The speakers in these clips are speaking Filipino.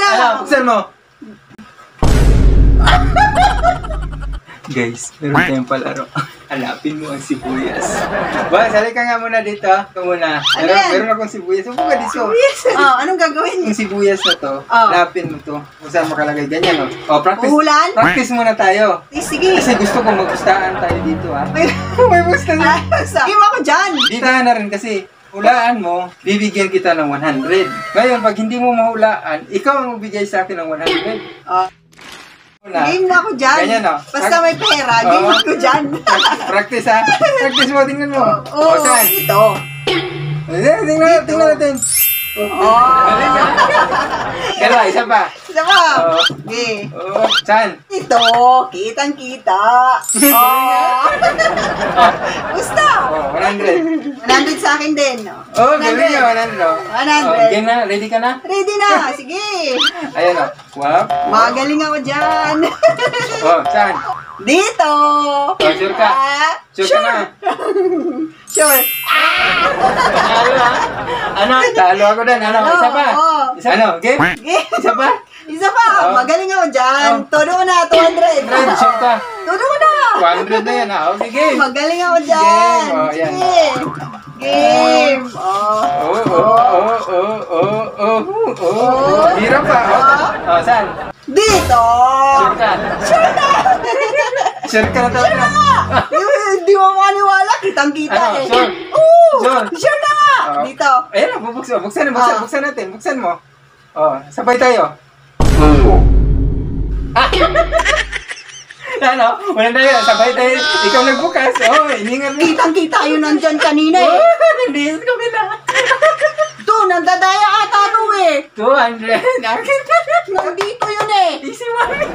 na. Ano, buksan mo. Guys, meron tayong palaro. Hanapin mo ang sibuyas. Ba, sali ka nga muna dito. Ito muna. Ano yan? Meron akong sibuyas. Huwag ka dito. Oh, anong gagawin? Yung sibuyas na to, Oh. hanapin mo to. Kung saan makalagay. Ganyan, no? Oh, practice. Uhulan? Practice muna tayo. Sige. Kasi gusto ko magustaan tayo dito, ha? May May gusto na. Game ako dyan. Dito na rin kasi hulaan mo, bibigyan kita ng 100. Ngayon, pag hindi mo mahulaan, ikaw ang magbigay sa akin ng 100. Game ako dyan. Ganyan, no? Basta may pera, game ako dyan. Practice, ha? Practice mo, tingnan mo. Oo, saan? ito. Tingnan natin. Oh. Dalawa, isa pa. Isa pa. Oo. Okay. Oh, saan? Ito, kitang-kita. Oh. Gusto? Oh, 100. 100 sa akin din. Oh, galing nga, 100. 100. Game na, ready ka na? Ready na, sige. Ayan, oh. Wow. Magaling ako dyan. Oh, saan? Dito. Oh, sure ka? Sure ka na? Sure. Talo, ha? Ano? Talo ako din. Ano? Isa pa? Oo. Isa, ano? Game? Okay. Isa pa? Isa pa. Oh. Magaling ako dyan. Oh. Todo ko na, 200. 100, sure ka? Todo ko na. 100 na yan, ha? Okay, game. Magaling ako dyan. Game. Oh, yan. Sige. Game. Oh. Oh. Hirap pa. Oh, saan? Dito. Sure ka? Sure na. Sure ka na talaga? Hindi mo maniwala. Kitang-kita Ano? eh. Sure? Oo. Sure? Sure na. Oh. Dito. Ayan, bubuksan. Buksan natin. Buksan mo. Oh, sabay tayo. Ano? Wala tayo. Sabay tayo. Ikaw nagbukas. Oh, iningat mo. Kitang-kita yun nandyan kanina eh. Hindi sa kabila. Doon, nandadaya ata to eh. 200. Akin na. Nandito yun eh. Si Mami.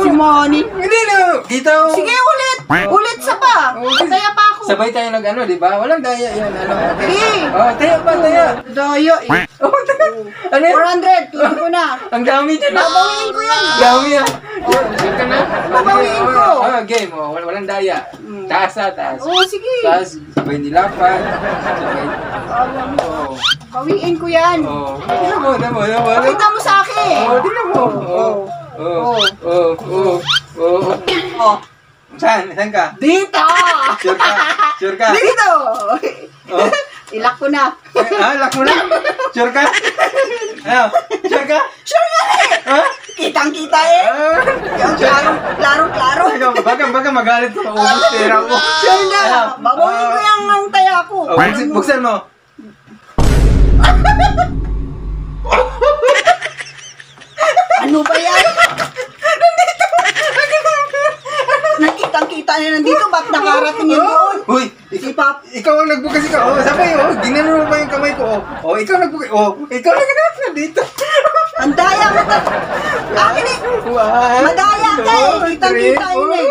Si Manny. Hindi na. Dito. Sige, ulit. Ulit sa pa. Daya pa ako. Sabay tayo nag-ano, di ba? Walang daya yun. Ano? Okay. Sige. Oh, tayo pa, tayo. Daya eh. Oh, tayo. Ano yun? 400. Tuloy ko na. Ang dami dyan. Babawiin ko yan. Dami yan. Sure ka na? Babawiin ko. Oh, game. Oh, walang daya. Taas na, taas. Oo, sige. Taas, sabay nilapan. Sabay. Oh. Bawiin ko yan. Oh. Tingnan mo. Pakita mo sa akin. Oh, tingnan mo. Oh. Oh. Saan ka? Dito. Sure ka? Dito. Oh. Ilak ko na. Lock mo na? Sure ka? Ano? Sure ka? Sure nga eh. Ha? Kitang-kita eh. Klaro. Baka magalit ko. Maubos pera ko. Sure na. Babawiin ko yung ang taya ko. Oh, buksan mo. Ano ba yan? Nakitang-kita na nandito. Ba't nakarating yun doon? Uy, Si Pap. ikaw ang nagbukas ikaw. Oh, sabay, oh. Ginano mo pa yung kamay ko. Oh, ikaw nagbukas. Oh, ikaw nandito. Ang daya mo. Akin eh. One. Madaya ka eh. Kitang-kita yun eh.